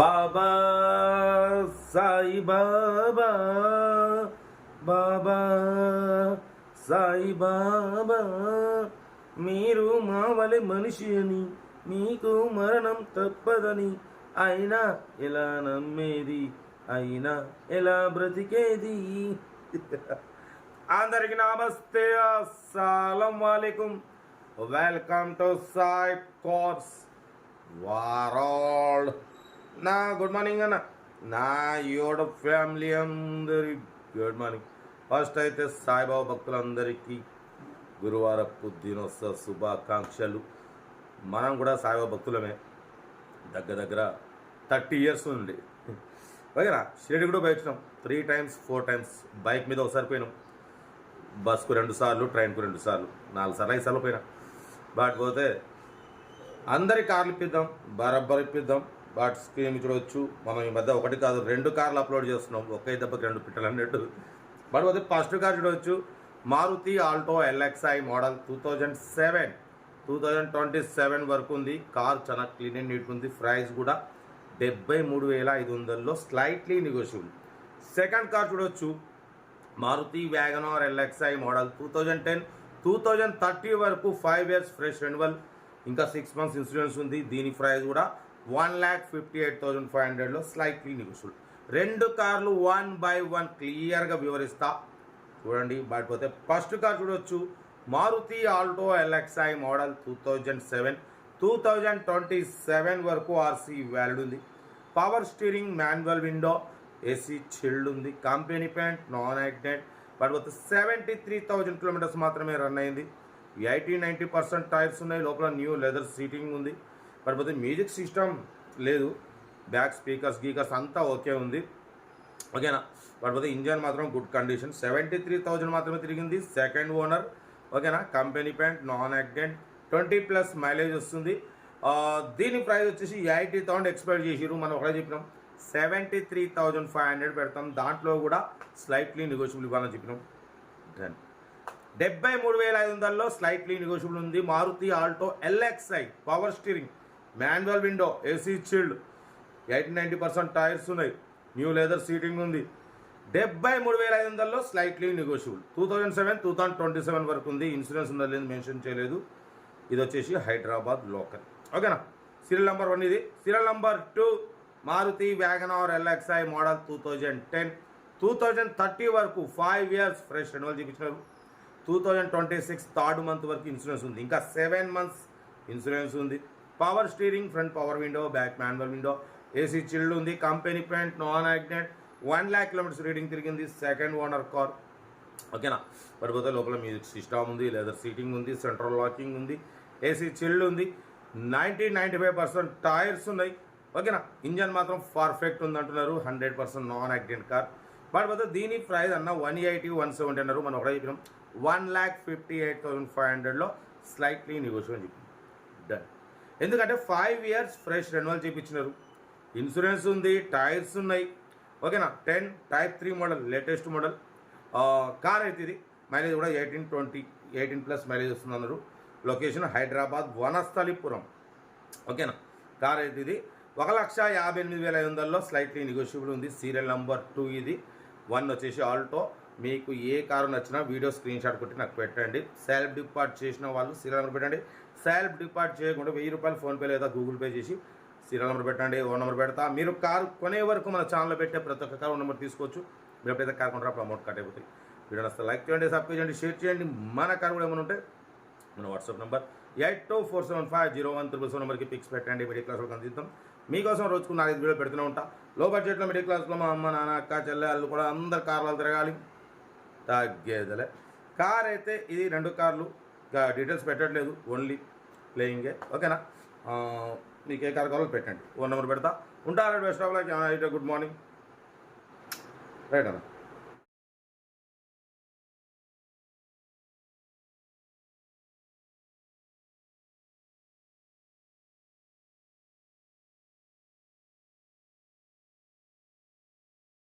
బాబా సాయి బాబా బాబా సాయి బాబా మీరు మావలి మనిషి అని మీకు మరణం తప్పదని అయినా ఎలా నమ్మేది అయినా ఎలా బ్రతికేది. అందరికి నమస్తే, అస్సలం వాలేకుం. Welcome to Sai course world. నా గుడ్ మార్నింగ్ అన్న, నా యోడ ఫ్యామిలీ అందరి గుడ్ మార్నింగ్. ఫస్ట్ అయితే సాయిబాబా భక్తులందరికీ గురువారపు దినోత్సవ శుభాకాంక్షలు. మనం కూడా సాయిబాబా భక్తులమే, దగ్గర 30 years నుండి. ఓకేనా, షిరిడి కూడా పోయినాం 3 times 4 times. బైక్ మీద ఒకసారి పోయినాం, బస్కు 2 సార్లు, ట్రైన్కు 2 సార్లు, 4 సార్లు 5 సార్లు పోయినా. బట్ పోతే అందరి కార్లు ఇప్పిద్దాం, బరాబర్ ఇప్పిద్దాం. బట్ స్క్రీన్ చూడవచ్చు, మనం ఈ మధ్య 1 కాదు 2 కార్లు అప్లోడ్ చేస్తున్నాం, ఒకే దెబ్బకి 2 పిట్టలు అన్నట్టు. బట్ పోతే ఫస్ట్ కార్ చూడవచ్చు, మారుతి ఆల్టో LXi మోడల్ 2027 వరకు ఉంది. కార్ చాలా క్లీన్ అండ్ నీట్ ఉంది. ప్రైస్ కూడా 73,500లో స్లైట్లీ నెగోషియబుల్. సెకండ్ కార్ చూడవచ్చు, మారుతి వ్యాగనార్ LXi మోడల్ 2010-2030 వరకు 5 years ఫ్రెష్ రెన్యువల్, ఇంకా 6 months ఇన్సూరెన్స్ ఉంది. దీని ప్రైస్ కూడా 1,58,500లో స్లైట్లీ నెగోషియబుల్. 2 కార్లు 1 by 1 క్లియర్గా వివరిస్తా చూడండి. బట్ పోతే ఫస్ట్ కార్ చూడవచ్చు, మారుతి ఆల్టో LXi మోడల్ 2027 వరకు ఆర్సీ వ్యాలిడ్ ఉంది. Power steering, manual window, AC chilled ఉంది. Company paint, non accident. But పోతే 73,000 kilometers మాత్రమే రన్ అయింది. 80-90% టైర్స్ ఉన్నాయి. లోపల న్యూ లెదర్ సీటింగ్ ఉంది. బట్ పోతే మ్యూజిక్ సిస్టమ్ లేదు. బ్యాక్ స్పీకర్స్ గీకర్స్ అంతా ఓకే ఉంది. ఓకేనా. బట్ పోతే ఇంజన్ మాత్రం గుడ్ కండిషన్. 73,000 మాత్రమే తిరిగింది. Second owner. ఓకేనా. Company paint, non accident, 20+ mileage వస్తుంది. దీని ప్రైస్ వచ్చేసి 80,000 ఎక్స్పెక్ట్ చేసిరు. మనం ఒకటే చెప్పినాం 73,500 పెడతాం. దాంట్లో కూడా స్లైట్లీ నెగోషియబుల్ ఇవ్వాలని చెప్పినాం. డన్. 73,500లో స్లైట్లీ నెగోషియబుల్ ఉంది. Maruti Alto LXi power steering, manual window, AC chilled, 80-90% tyres ఉన్నాయి. న్యూ లెదర్ సీటింగ్ ఉంది. 73,500లో స్లైట్లీ నెగోషియబుల్. 2027 వరకు ఉంది. ఇన్సూరెన్స్ ఉందా లేదు మెన్షన్ చేయలేదు. ఇది వచ్చేసి హైదరాబాద్ లోకల్. ఓకేనా. సీరియల్ నెంబర్ 1 ఇది. Serial number 2, Maruti WagonR LXi model 2010-2030 వరకు 5 years ఫ్రెష్ రెన్యువల్ చూపించినారు. 2026 థర్డ్ మంత్ వరకు ఇన్సూరెన్స్ ఉంది. ఇంకా 7 months ఇన్సూరెన్స్ ఉంది. Power steering, front power window, back manual window, AC chilled ఉంది. Company paint, non accident, 1 lakh kilometers reading తిరిగింది. Second owner car. ఓకేనా. పడిపోతే లోపల మ్యూజిక్ సిస్టమ్ ఉంది, లెదర్ సీటింగ్ ఉంది, సెంట్రల్ లాకింగ్ ఉంది, ఏసీ చిల్డ్ ఉంది. 90-95% టైర్స్ ఉన్నాయి. ఓకేనా. ఇంజన్ మాత్రం పర్ఫెక్ట్ ఉంది అంటున్నారు. 100% నాన్ యాక్సిడెంట్ కార్. పడిపోతే దీని ప్రైస్ అన్న 180-170 అన్నారు. మనం ఒకటే చెప్పినాం 1,58,500లో స్లైట్లీ నెగోషియబుల్ చెప్పినాం. డన్. ఎందుకంటే 5 years ఫ్రెష్ రెన్యువల్ చేయించినారు. ఇన్సూరెన్స్ ఉంది, టైర్స్ ఉన్నాయి. ఓకేనా. 10 Type 3 model, latest model car అయితే ఇది. మైలేజ్ కూడా 18+ మైలేజ్ వస్తుంది అన్నారు. లొకేషన్ హైదరాబాద్ వనస్థలిపురం. ఓకేనా. కార్ అయితే ఇది 1,58,500లో స్లైట్లీ నెగోషియబుల్ ఉంది. సీరియల్ నెంబర్ 2 ఇది. 1 వచ్చేసి ఆల్టో. మీకు ఏ కారు నచ్చినా వీడియో స్క్రీన్ షాట్ కొట్టి నాకు పెట్టండి. సెల్ఫ్ డిపార్ట్ చేసిన వాళ్ళు సీరియల్ నెంబర్ పెట్టండి. సెల్ఫ్ డిపార్ట్ చేయకుండా 1000 రూపాయలు ఫోన్పే లేదా గూగుల్ పే చేసి సీరియల్ నెంబర్ పెట్టండి. ఓన్ నెంబర్ పెడతా. మీరు కారు కొనే వరకు మన ఛానల్లో పెట్టే ప్రతి ఒక్క కారు నెంబర్ తీసుకోవచ్చు. మీరు ఎప్పుడైతే కారు కొంటారో అప్పుడు అమౌంట్ కట్ అయిపోతాయి. వీడియో నచ్చితే లైక్ చేయండి, సబ్స్క్రైబ్ చేయండి, షేర్ చేయండి. మన కారు కూడా ఏమైనా ఉంటే మన వాట్సాప్ నెంబర్ 8247501377 నెంబర్కి పిక్స్ పెట్టండి. మిడిల్ క్లాస్ వాళ్ళకి అందిస్తాం. మీకోసం రోజుకు 4-5 వీడియో పెడుతూనే ఉంటా. లో బడ్జెట్లో మిడిల్ క్లాస్లో మా అమ్మ, నాన్న, అక్క, చెల్లె వాళ్ళు కూడా అందరు కార్లు తిరగాలి. తగ్గేదలే. కార్ అయితే ఇది 2 కార్లు. ఇంకా డీటెయిల్స్ పెట్టట్లేదు, ఓన్లీ ప్లేయింగే. ఓకేనా. మీకు ఏ కార్ కావాలో పెట్టండి. ఓన్ నెంబర్ పెడతా. ఉంటారు best of like. Good morning. Right అన్న.